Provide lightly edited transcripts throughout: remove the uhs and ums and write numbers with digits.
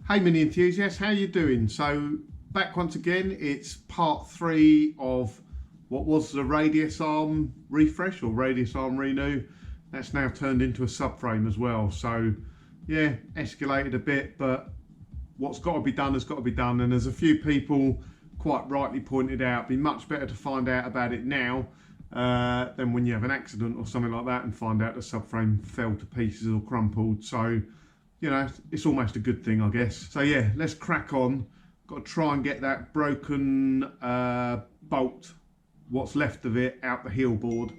Hey mini enthusiasts, how you doing? So back once again, it's part 3 of what was the radius arm refresh or radius arm renew. That's now turned into a subframe as well. So yeah, escalated a bit, but what's got to be done has got to be done. And as a few people quite rightly pointed out, it'd be much better to find out about it now than when you have an accident or something like that and find out the subframe fell to pieces or crumpled. So you know, it's almost a good thing, I guess. So yeah, let's crack on. Got to try and get that broken bolt, what's left of it, out the heel board.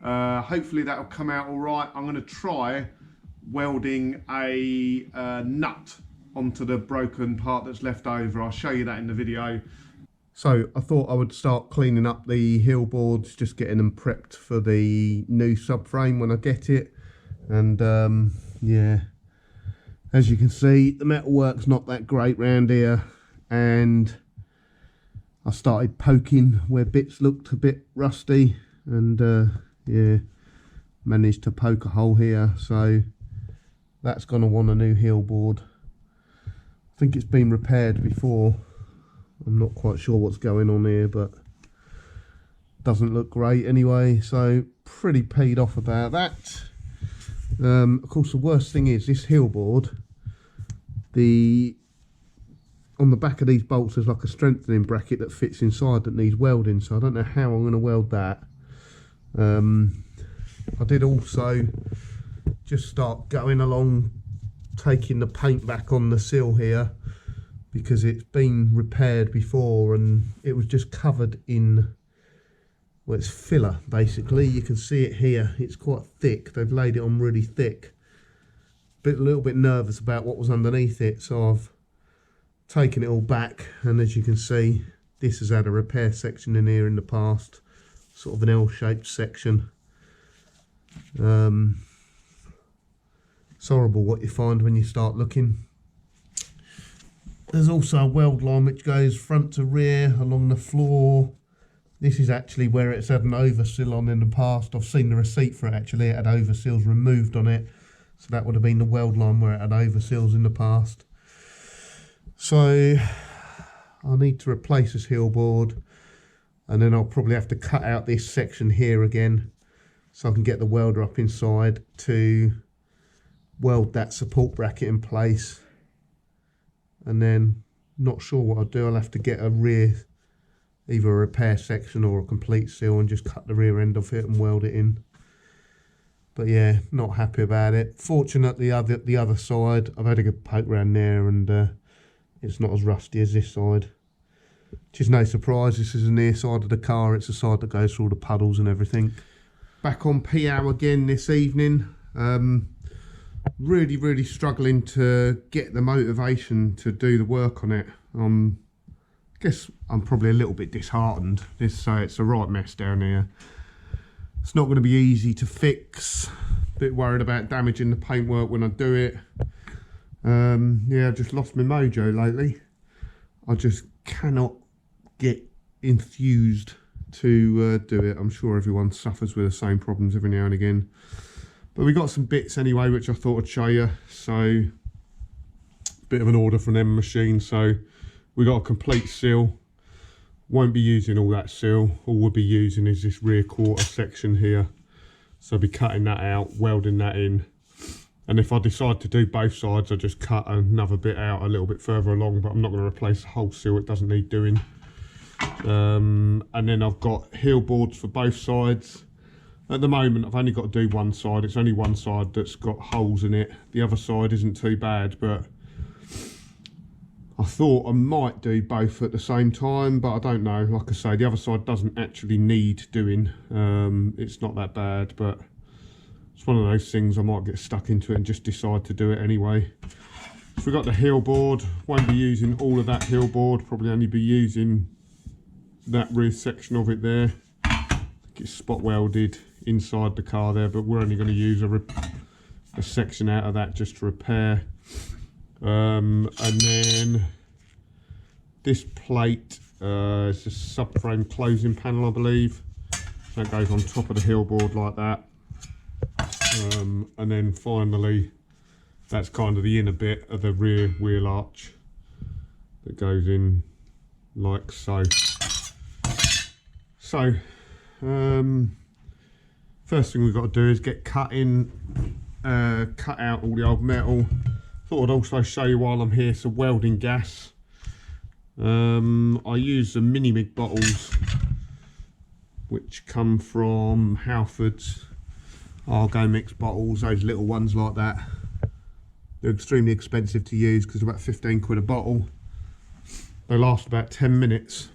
Hopefully that'll come out all right. I'm going to try welding a nut onto the broken part that's left over. I'll show you that in the video. So I thought I would start cleaning up the heel boards, just getting them prepped for the new subframe when I get it. And yeah, as you can see, the metalwork's not that great round here, and I started poking where bits looked a bit rusty, and yeah, managed to poke a hole here, so that's going to want a new heel board. I think it's been repaired before. I'm not quite sure what's going on here, but doesn't look great anyway, so pretty peed off about that. Of course, the worst thing is this heel board, on the back of these bolts there's like a strengthening bracket that fits inside that needs welding, so I don't know how I'm going to weld that. I did also just start going along taking the paint back on the sill here, because it's been repaired before and it was just covered in, well, it's filler basically. You can see it here, it's quite thick. They've laid it on really thick. A little bit nervous about what was underneath it, so I've taken it all back, and as you can see, this has had a repair section in here in the past, sort of an L-shaped section. It's horrible what you find when you start looking. There's also a weld line which goes front to rear along the floor. This is actually where it's had an oversill on in the past. I've seen the receipt for it actually. It had oversills removed on it. So that would have been the weld line where it had oversills in the past. So I need to replace this heel board, and then I'll probably have to cut out this section here again so I can get the welder up inside to weld that support bracket in place. And then, not sure what I'll do, I'll have to get a rear, either a repair section or a complete seal, and just cut the rear end of it and weld it in. But yeah, not happy about it. Fortunately, the other side, I've had a good poke around there, and it's not as rusty as this side. Which is no surprise, this is the near side of the car, it's the side that goes through all the puddles and everything. Back on PO again this evening. Really struggling to get the motivation to do the work on it. I guess I'm probably a little bit disheartened. It's a right mess down here. It's not going to be easy to fix. A bit worried about damaging the paintwork when I do it. Yeah, I've just lost my mojo lately. I just cannot get enthused to do it. I'm sure everyone suffers with the same problems every now and again. But we got some bits anyway, which I thought I'd show you. So, bit of an order from them machine. So, we got a complete seal. Won't be using all that seal. All we'll be using is this rear quarter section here. So I'll be cutting that out, welding that in. And if I decide to do both sides, I'll just cut another bit out a little bit further along, but I'm not going to replace the whole seal, it doesn't need doing. And then I've got heel boards for both sides. At the moment, I've only got to do one side. It's only one side that's got holes in it. The other side isn't too bad, but I thought I might do both at the same time, but I don't know. Like I say, the other side doesn't actually need doing. It's not that bad, but it's one of those things I might get stuck into it and just decide to do it anyway. So we've got the heel board. Won't be using all of that heel board. Probably only be using that rear section of it there. I think it's spot welded inside the car there, but we're only going to use a section out of that just to repair. And then this plate is a subframe closing panel, I believe. That goes on top of the heel board like that. And then finally That's kind of the inner bit of the rear wheel arch that goes in like so. So first thing we've got to do is get cut out all the old metal. Thought I'd also show you while I'm here some welding gas. I use the mini mig bottles which come from Halford's Argo mix bottles, those little ones like that. They're extremely expensive to use because they're about 15 quid a bottle. They last about 10 minutes.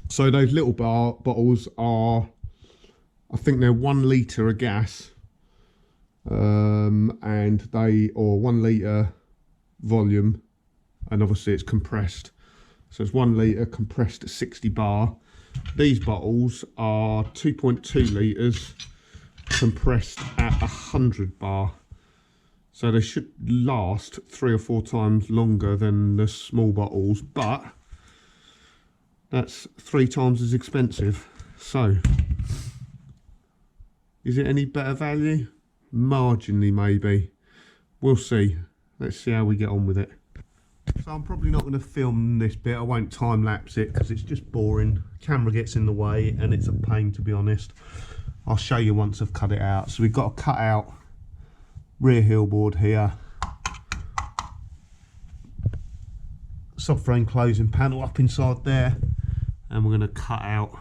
So those little bottles are, I think they're 1 litre of gas, and or 1 litre volume, and obviously it's compressed. So it's 1 litre compressed at 60 bar. These bottles are 2.2 litres compressed at 100 bar. So they should last 3 or 4 times longer than the small bottles, but that's 3 times as expensive. So is it any better value? Marginally maybe. We'll see. Let's see how we get on with it. So I'm probably not going to film this bit. I won't time lapse it because it's just boring. Camera gets in the way and it's a pain, to be honest. I'll show you once I've cut it out. So we've got to cut out rear heel board here, subframe closing panel up inside there, and we're going to cut out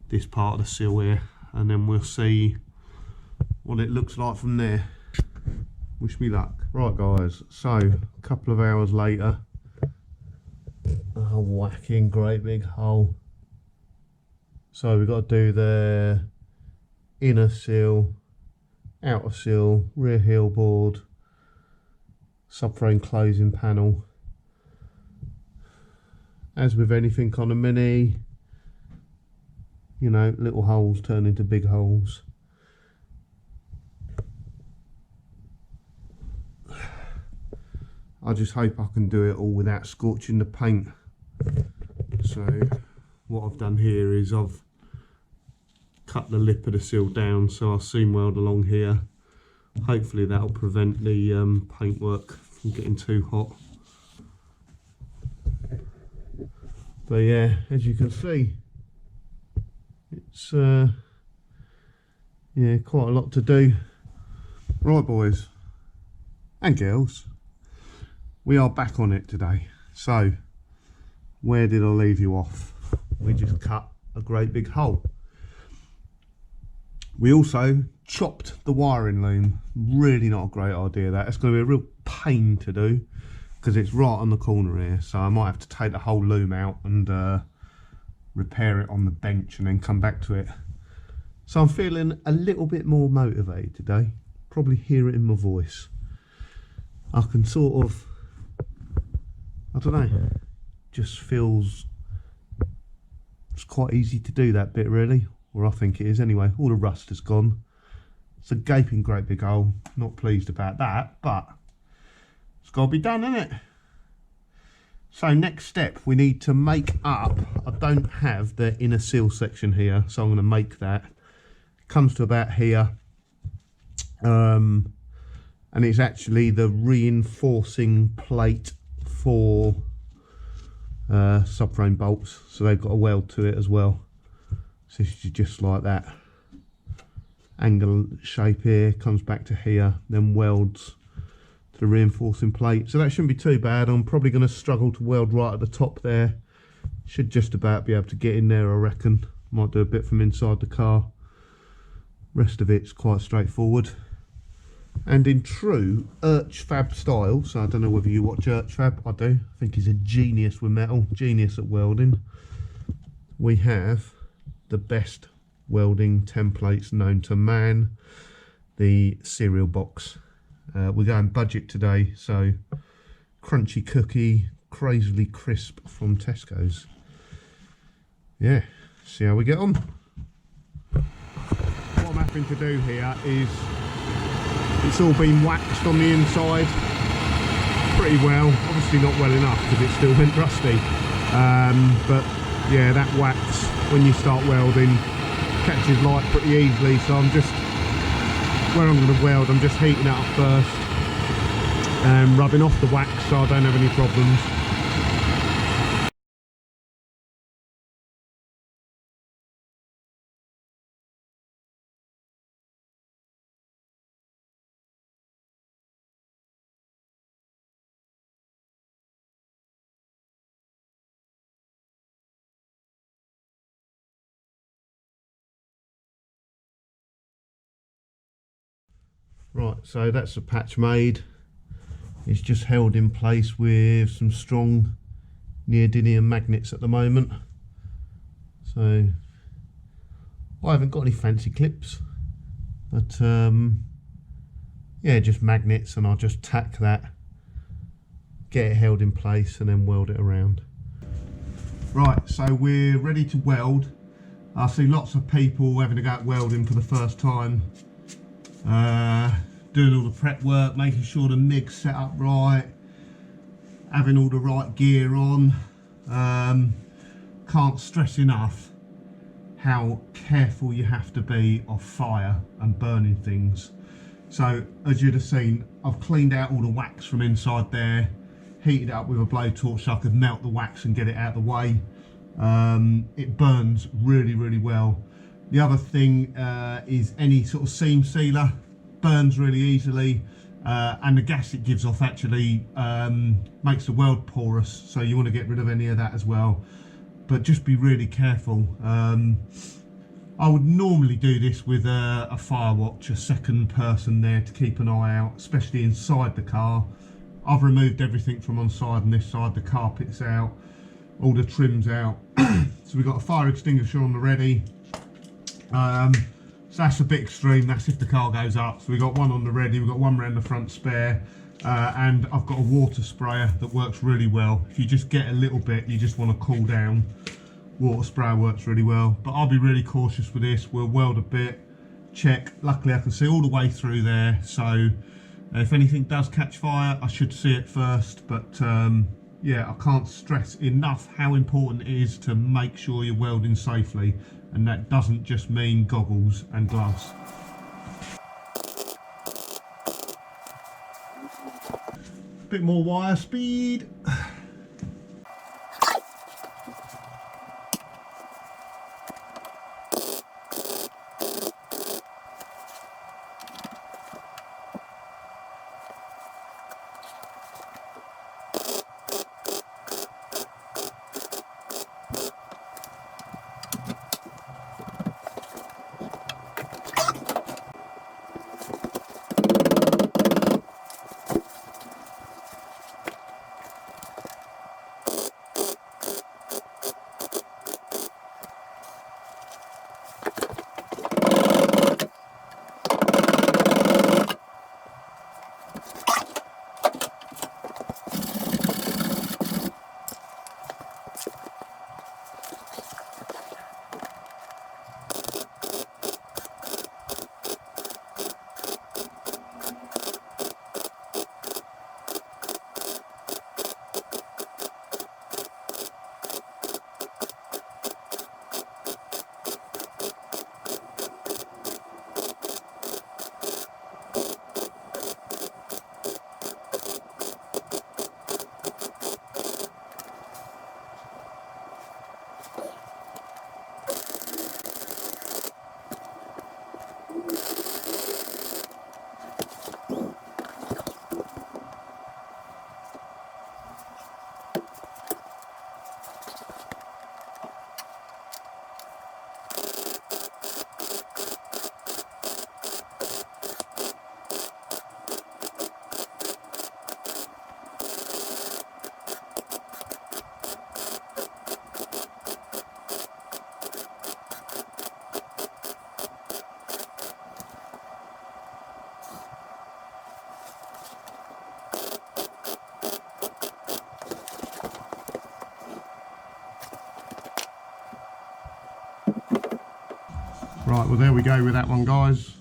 this part of the sill here, and then we'll see what it looks like from there. Wish me luck. Right guys, so a couple of hours later, a whacking great big hole. So we've got to do the inner sill, outer sill, rear heel board, subframe closing panel. As with anything on a Mini, you know, little holes turn into big holes. I just hope I can do it all without scorching the paint. So what I've done here is I've cut the lip of the sill down, so I'll seam weld along here. Hopefully that'll prevent the paintwork from getting too hot. But yeah, as you can see, it's yeah, quite a lot to do. Right boys and girls, we are back on it today. So where did I leave you off? We just cut a great big hole. We also chopped the wiring loom. Really not a great idea that. It's going to be a real pain to do because it's right on the corner here. So I might have to take the whole loom out and repair it on the bench and then come back to it. So I'm feeling a little bit more motivated today. Probably hear it in my voice. I can sort of, I don't know, just feels it's quite easy to do that bit really. Or I think it is anyway. All the rust has gone. It's a gaping great big hole. Not pleased about that, but it's got to be done, isn't it? So next step, we need to make up. I don't have the inner seal section here, so I'm going to make that. It comes to about here, and it's actually the reinforcing plate for subframe bolts. So they've got a weld to it as well. So this is just like that angle shape here, comes back to here, then welds to the reinforcing plate. So that shouldn't be too bad. I'm probably going to struggle to weld right at the top there. Should just about be able to get in there, I reckon. Might do a bit from inside the car. Rest of it's quite straightforward. And in true Fab style, so I don't know whether you watch Fab, I do. I think he's a genius with metal, genius at welding. We have the best welding templates known to man, the cereal box. We're going budget today, so crunchy cookie, crazily crisp from Tesco's. Yeah, see how we get on. What I'm having to do here is, it's all been waxed on the inside pretty well, obviously not well enough because it still went rusty, but yeah, that wax when you start welding catches light pretty easily. So I'm just, where I'm going to weld, I'm just heating it up first, and rubbing off the wax so I don't have any problems. Right, so that's the patch made. It's just held in place with some strong neodymium magnets at the moment. So I haven't got any fancy clips, but yeah, just magnets, and I'll just tack that, get it held in place, and then weld it around. Right, so we're ready to weld. I see lots of people having to go out welding for the first time, doing all the prep work, making sure the MIG's set up right, having all the right gear on. Can't stress enough how careful you have to be of fire and burning things. So as you'd have seen, I've cleaned out all the wax from inside there, heated it up with a blowtorch so I could melt the wax and get it out of the way. It burns really, really well. The other thing is any sort of seam sealer burns really easily, and the gas it gives off actually makes the weld porous, so you want to get rid of any of that as well. But just be really careful. I would normally do this with a fire watch, a second person there to keep an eye out, especially inside the car. I've removed everything from on side and this side, the carpets out, all the trims out. So we've got a fire extinguisher on the ready. So that's a bit extreme, that's if the car goes up. So we've got one on the ready, we've got one around the front spare, and I've got a water sprayer that works really well. If you just get a little bit, you just want to cool down, water sprayer works really well. But I'll be really cautious with this. We'll weld a bit, check. Luckily I can see all the way through there, so if anything does catch fire, I should see it first. But yeah, I can't stress enough how important it is to make sure you're welding safely, and that doesn't just mean goggles and gloves. Bit more wire speed. Right, well there we go with that one, guys.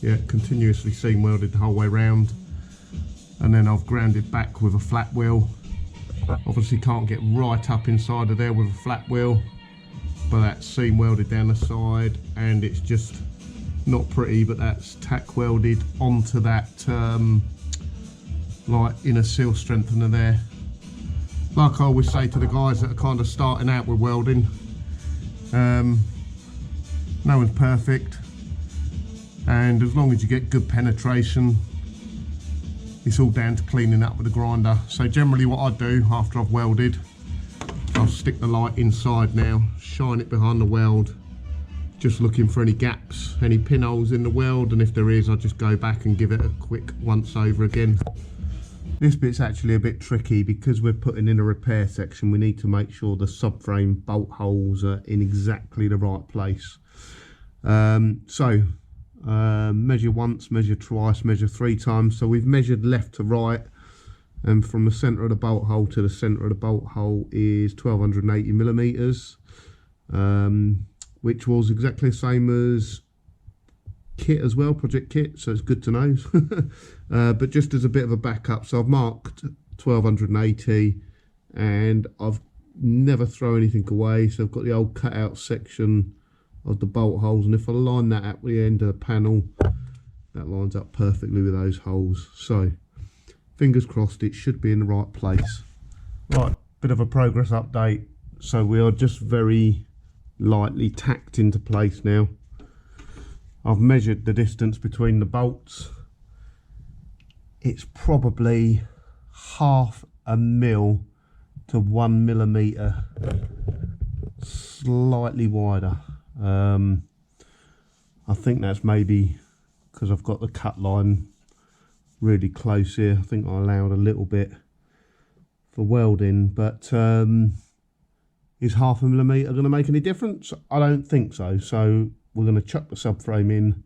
Yeah, continuously seam welded the whole way round, and then I've ground it back with a flat wheel. Obviously can't get right up inside of there with a flat wheel, but that's seam welded down the side, and it's just not pretty, but that's tack welded onto that like inner seal strengthener there. Like I always say to the guys that are kind of starting out with welding, no one's perfect, and as long as you get good penetration, it's all down to cleaning up with the grinder. So generally what I do after I've welded, I'll stick the light inside now, shine it behind the weld, just looking for any gaps, any pinholes in the weld, and if there is, I'll just go back and give it a quick once over again. This bit's actually a bit tricky because we're putting in a repair section. We need to make sure the subframe bolt holes are in exactly the right place. Measure once, measure twice, measure 3 times. So we've measured left to right, and from the centre of the bolt hole to the centre of the bolt hole is 1280 millimetres, which was exactly the same as kit as well, project kit, so it's good to know. But just as a bit of a backup, so I've marked 1280 and I've never throw anything away, so I've got the old cutout section of the bolt holes, and if I line that at the end of the panel, that lines up perfectly with those holes. So fingers crossed it should be in the right place. Right, bit of a progress update. So we are just very lightly tacked into place now. I've measured the distance between the bolts. It's probably 0.5 mm to 1 millimetre slightly wider. I think that's maybe because I've got the cut line really close here. I think I allowed a little bit for welding, but is 0.5 mm going to make any difference? I don't think so. So we're going to chuck the subframe in,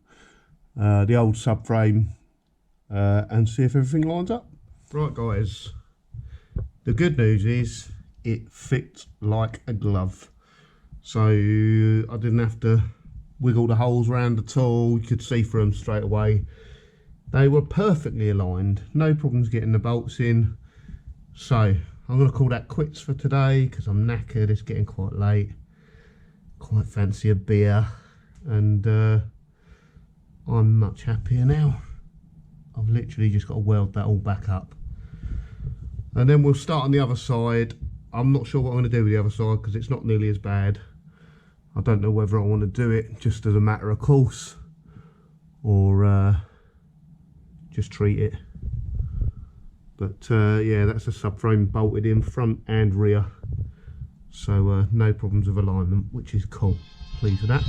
the old subframe, and see if everything lines up. Right guys, the good news is it fits like a glove. So I didn't have to wiggle the holes around at all. You could see through them straight away. They were perfectly aligned, no problems getting the bolts in. So I'm going to call that quits for today because I'm knackered, it's getting quite late. Quite fancy a beer, and I'm much happier now. I've literally just got to weld that all back up. And then we'll start on the other side. I'm not sure what I'm going to do with the other side because it's not nearly as bad. I don't know whether I want to do it just as a matter of course or just treat it. But yeah, that's a subframe bolted in front and rear. So no problems with alignment, which is cool. Pleased with that.